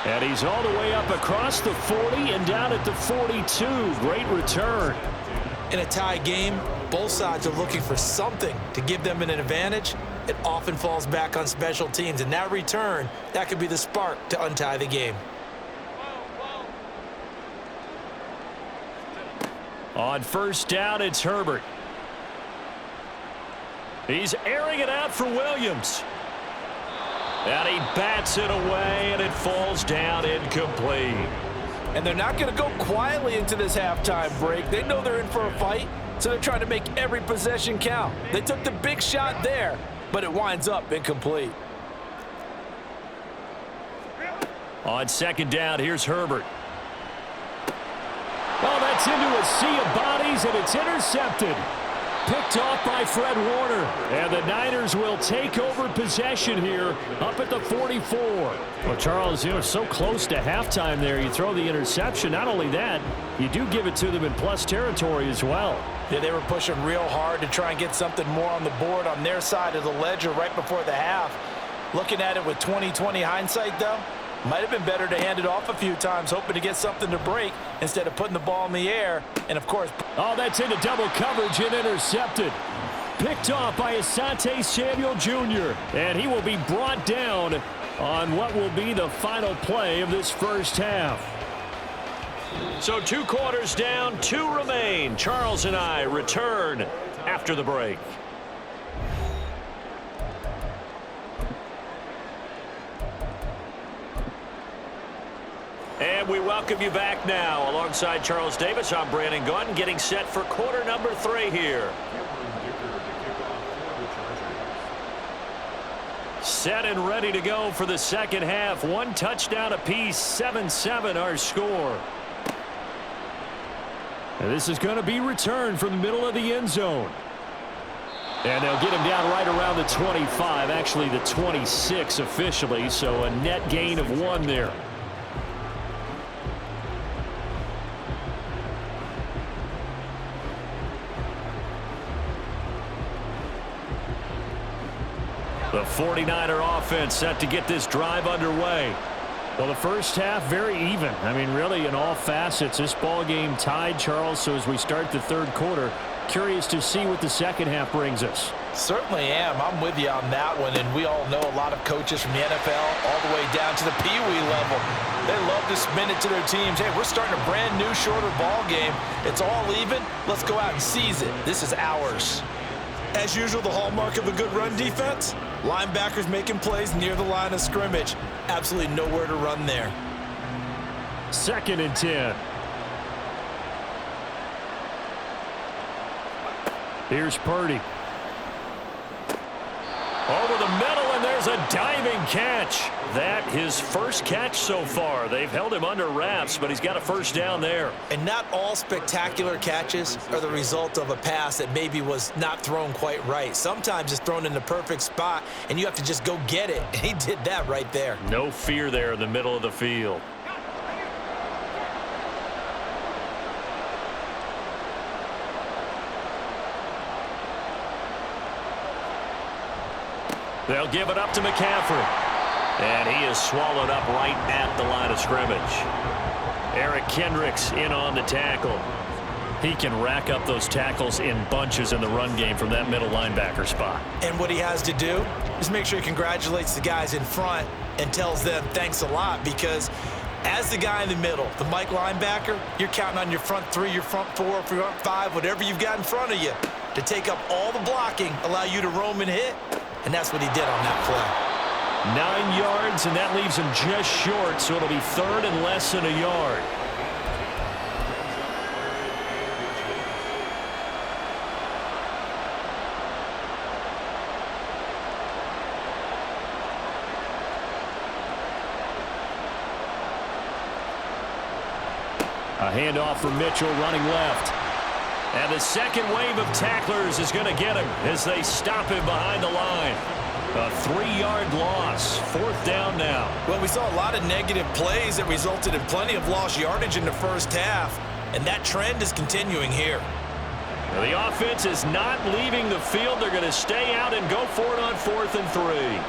And he's all the way up across the 40 and down at the 42. Great return. In a tie game, both sides are looking for something to give them an advantage. It often falls back on special teams, and that return, that could be the spark to untie the game. On first down, it's Herbert. He's airing it out for Williams. And he bats it away, and it falls down incomplete. And they're not going to go quietly into this halftime break. They know they're in for a fight, so they're trying to make every possession count. They took the big shot there, but it winds up incomplete. On second down, here's Herbert. Oh, that's into a sea of bodies, and it's intercepted. Picked off by Fred Warner. And the Niners will take over possession here up at the 44. Well, Charles, you know, so close to halftime there. You throw the interception. Not only that, you do give it to them in plus territory as well. Yeah, they were pushing real hard to try and get something more on the board on their side of the ledger right before the half. Looking at it with 20/20 hindsight, though, might have been better to hand it off a few times, hoping to get something to break instead of putting the ball in the air. And, of course, oh, that's into double coverage and intercepted. Picked off by Asante Samuel Jr. And he will be brought down on what will be the final play of this first half. So 2 quarters down, 2 remain. Charles and I return after the break. And we welcome you back now. Alongside Charles Davis, I'm Brandon Gaudin, getting set for quarter number 3 here. Set and ready to go for the second half. 1 touchdown apiece, 7-7 our score. And this is going to be returned from the middle of the end zone. And they'll get him down right around the 25, actually the 26 officially, so a net gain of 1 there. The 49er offense set to get this drive underway. Well, the first half very even. I mean, really in all facets, this ball game tied, Charles. So as we start the third quarter, curious to see what the second half brings us. Certainly am. I'm with you on that one. And we all know a lot of coaches from the NFL all the way down to the Pee-wee level. They love to spin it to their teams. Hey, we're starting a brand new, shorter ball game. It's all even. Let's go out and seize it. This is ours. As usual, the hallmark of a good run defense, linebackers making plays near the line of scrimmage. Absolutely nowhere to run there. 2nd and 10. Here's Purdy. Over the middle, and there's a diving catch. That his first catch so far. They've held him under wraps, but he's got a first down there. And not all spectacular catches are the result of a pass that maybe was not thrown quite right. Sometimes it's thrown in the perfect spot, and you have to just go get it. And he did that right there. No fear there in the middle of the field. They'll give it up to McCaffrey. And he is swallowed up right at the line of scrimmage. Eric Kendricks in on the tackle. He can rack up those tackles in bunches in the run game from that middle linebacker spot. And what he has to do is make sure he congratulates the guys in front and tells them thanks a lot, because as the guy in the middle, the Mike linebacker, you're counting on your front 3, your front 4, front 5, whatever you've got in front of you to take up all the blocking, allow you to roam and hit. And that's what he did on that play. 9 yards, and that leaves him just short, so it'll be 3rd and less than a yard. A handoff for Mitchell running left. And the second wave of tacklers is going to get him as they stop him behind the line. A 3-yard loss. 4th down now. Well, we saw a lot of negative plays that resulted in plenty of lost yardage in the first half, and that trend is continuing here. Now, the offense is not leaving the field. They're going to stay out and go for it on 4th and 3.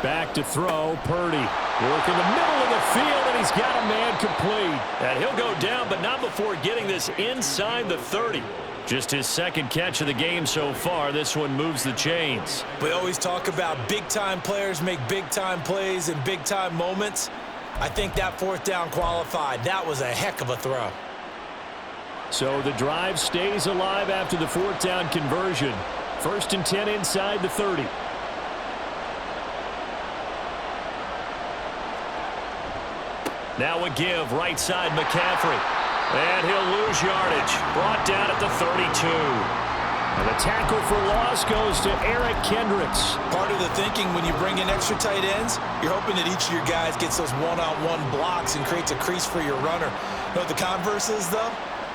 Back to throw, Purdy. Work in the middle of the field, and he's got a man complete. And he'll go down, but not before getting this inside the 30. Just his second catch of the game so far. This one moves the chains. We always talk about big-time players make big-time plays in big-time moments. I think that fourth down qualified. That was a heck of a throw. So the drive stays alive after the fourth down conversion. 1st and 10 inside the 30. Now a give, right side McCaffrey. And he'll lose yardage. Brought down at the 32. And the tackle for loss goes to Eric Kendricks. Part of the thinking when you bring in extra tight ends, you're hoping that each of your guys gets those one-on-one blocks and creates a crease for your runner. You know what the converse is, though?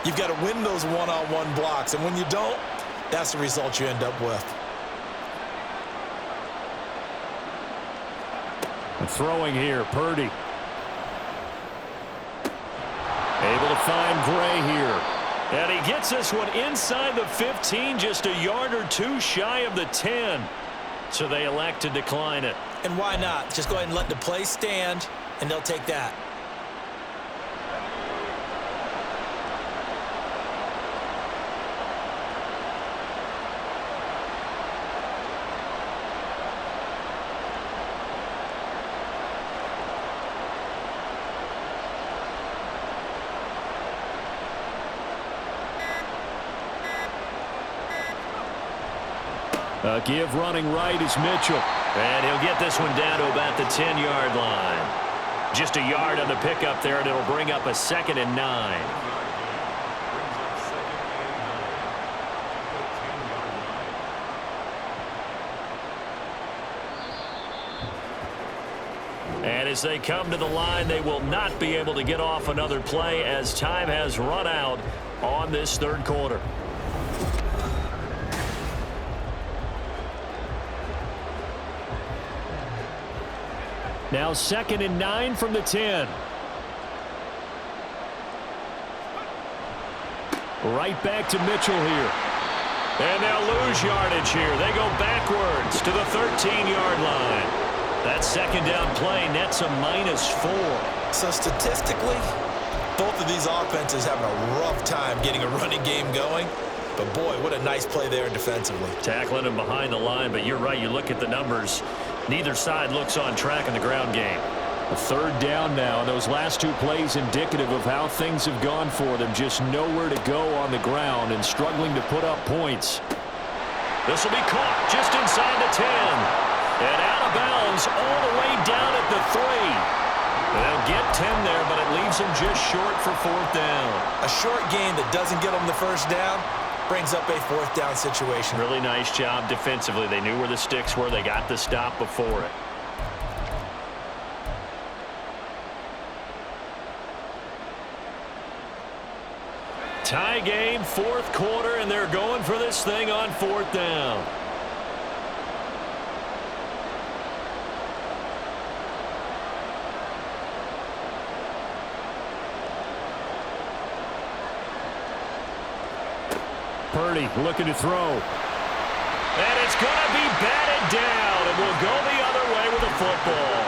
You've got to win those one-on-one blocks. And when you don't, that's the result you end up with. And throwing here, Purdy. Able to find Gray here. And he gets this one inside the 15, just a yard or two shy of the 10. So they elect to decline it. And why not? Just go ahead and let the play stand, and they'll take that. A give running right is Mitchell. And he'll get this one down to about the 10-yard line. Just a yard on the pickup there, and it'll bring up a 2nd and 9. And as they come to the line, they will not be able to get off another play as time has run out on this third quarter. Now 2nd and 9 from the 10. Right back to Mitchell here. And they'll lose yardage here. They go backwards to the 13-yard line. That second down play nets a -4. So statistically, both of these offenses having a rough time getting a running game going. But boy, what a nice play there defensively. Tackling him behind the line, but you're right. You look at the numbers. Neither side looks on track in the ground game. A third down now. Those last two plays indicative of how things have gone for them. Just nowhere to go on the ground and struggling to put up points. This will be caught just inside the 10. And out of bounds all the way down at the 3. They'll get 10 there, but it leaves them just short for fourth down. A short gain that doesn't get them the first down brings up a fourth down situation. Really nice job defensively. They knew where the sticks were. They got the stop before it. Tie game, fourth quarter, and they're going for this thing on fourth down. Purdy looking to throw. And it's going to be batted down, and we'll go the other way with the football.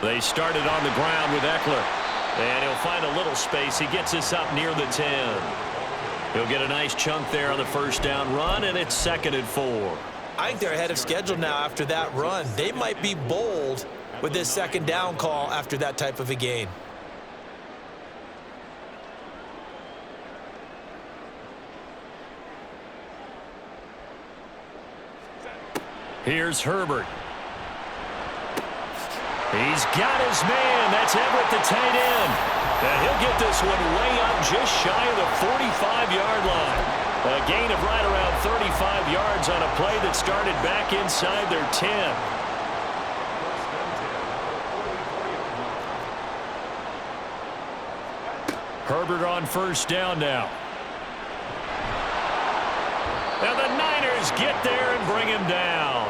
They started on the ground with Eckler. And he'll find a little space. He gets this up near the 10. He'll get a nice chunk there on the first down run, and it's 2nd and 4. I think they're ahead of schedule now after that run. They might be bold with this second down call after that type of a gain. Here's Herbert. He's got his man. That's Everett, the tight end. And he'll get this one way up just shy of the 45-yard line. A gain of right around 35 yards on a play that started back inside their 10. Herbert on first down now. And the Niners get there and bring him down.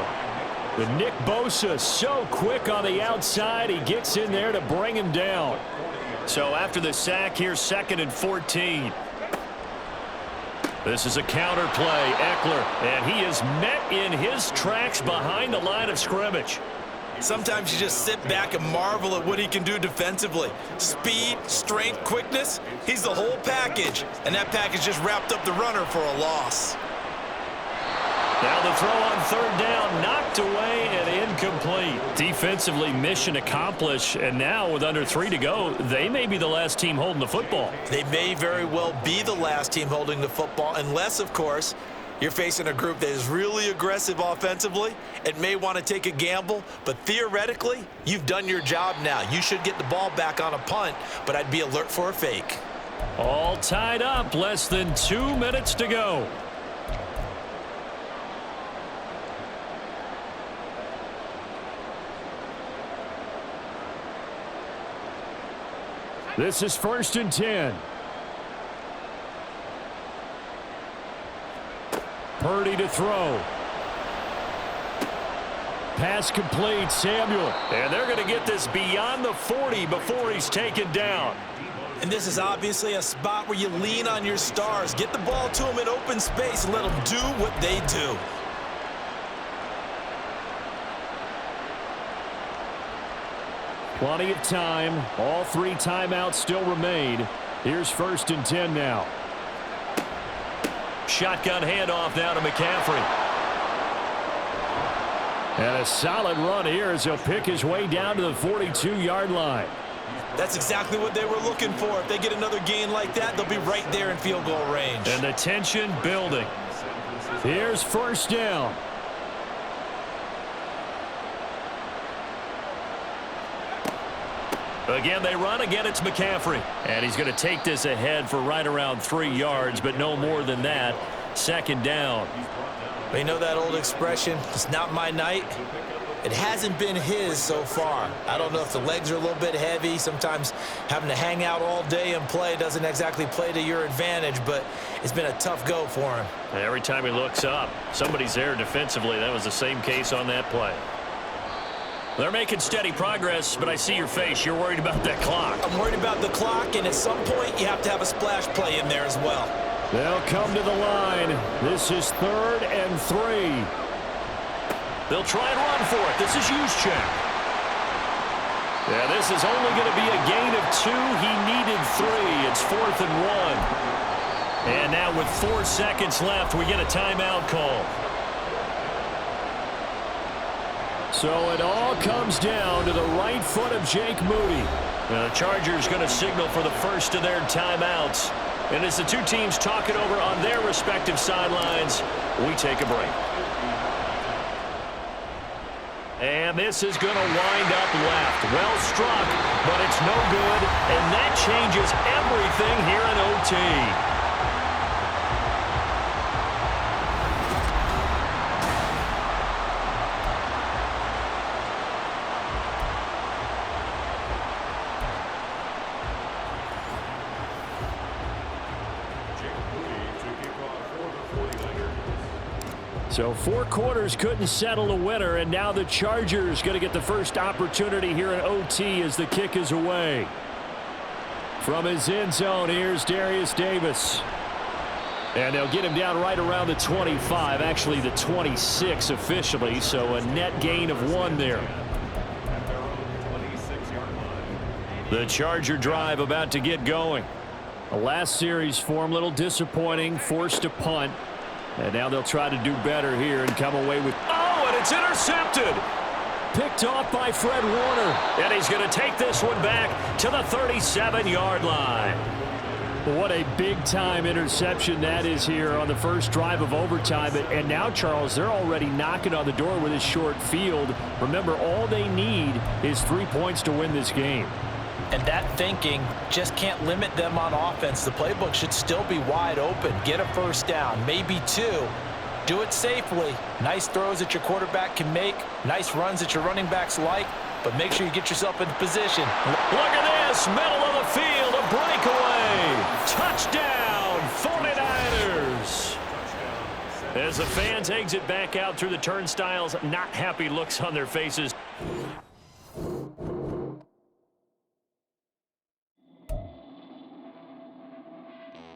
But Nick Bosa so quick on the outside. He gets in there to bring him down. So after the sack, here's 2nd and 14. This is a counter play. Eckler, and he is met in his tracks behind the line of scrimmage. Sometimes you just sit back and marvel at what he can do defensively. Speed, strength, quickness, he's the whole package. And that package just wrapped up the runner for a loss. Now the throw on 3rd down, knocked away and incomplete. Defensively, mission accomplished, and now with under 3 to go, they may be the last team holding the football. They may very well be the last team holding the football, unless, of course, you're facing a group that is really aggressive offensively and may want to take a gamble, but theoretically, you've done your job now. You should get the ball back on a punt, but I'd be alert for a fake. All tied up, less than 2 minutes to go. This is 1st and 10. Purdy to throw. Pass complete, Samuel. And they're going to get this beyond the 40 before he's taken down. And this is obviously a spot where you lean on your stars. Get the ball to them in open space and let them do what they do. Plenty of time. All 3 timeouts still remain. Here's 1st and 10 now. Shotgun handoff now to McCaffrey. And a solid run here as he'll pick his way down to the 42-yard line. That's exactly what they were looking for. If they get another gain like that, they'll be right there in field goal range. And the tension building. Here's 1st down. Again, they run. Again, it's McCaffrey. And he's going to take this ahead for right around 3 yards, but no more than that. 2nd down. You know that old expression, it's not my night? It hasn't been his so far. I don't know if the legs are a little bit heavy. Sometimes having to hang out all day and play doesn't exactly play to your advantage, but it's been a tough go for him. And every time he looks up, somebody's there defensively. That was the same case on that play. They're making steady progress, but I see your face. You're worried about that clock. I'm worried about the clock, and at some point, you have to have a splash play in there as well. They'll come to the line. This is 3rd and 3. They'll try and run for it. This is Juszczyk. Yeah, this is only going to be a gain of 2. He needed 3. It's 4th and 1. And now with 4 seconds left, we get a timeout call. So it all comes down to the right foot of Jake Moody. Now the Chargers going to signal for the first of their timeouts. And as the 2 teams talk it over on their respective sidelines, we take a break. And this is going to wind up left. Well struck, but it's no good. And that changes everything here in OT. So 4 quarters couldn't settle a winner, and now the Chargers going to get the first opportunity here in OT as the kick is away. From his end zone, here's Darius Davis. And they'll get him down right around the 25, actually the 26 officially, so a net gain of 1 there. The Charger drive about to get going. The last series for him, a little disappointing, forced a punt. And now they'll try to do better here and come away with... Oh, and it's intercepted! Picked off by Fred Warner. And he's going to take this one back to the 37-yard line. What a big-time interception that is here on the first drive of overtime. And now, Charles, they're already knocking on the door with this short field. Remember, all they need is 3 points to win this game. And that thinking just can't limit them on offense. The playbook should still be wide open. Get a first down, maybe 2. Do it safely. Nice throws that your quarterback can make. Nice runs that your running backs like. But make sure you get yourself into position. Look at this. Middle of the field. A breakaway. Touchdown, 49ers. As the fans exit back out through the turnstiles, not happy looks on their faces.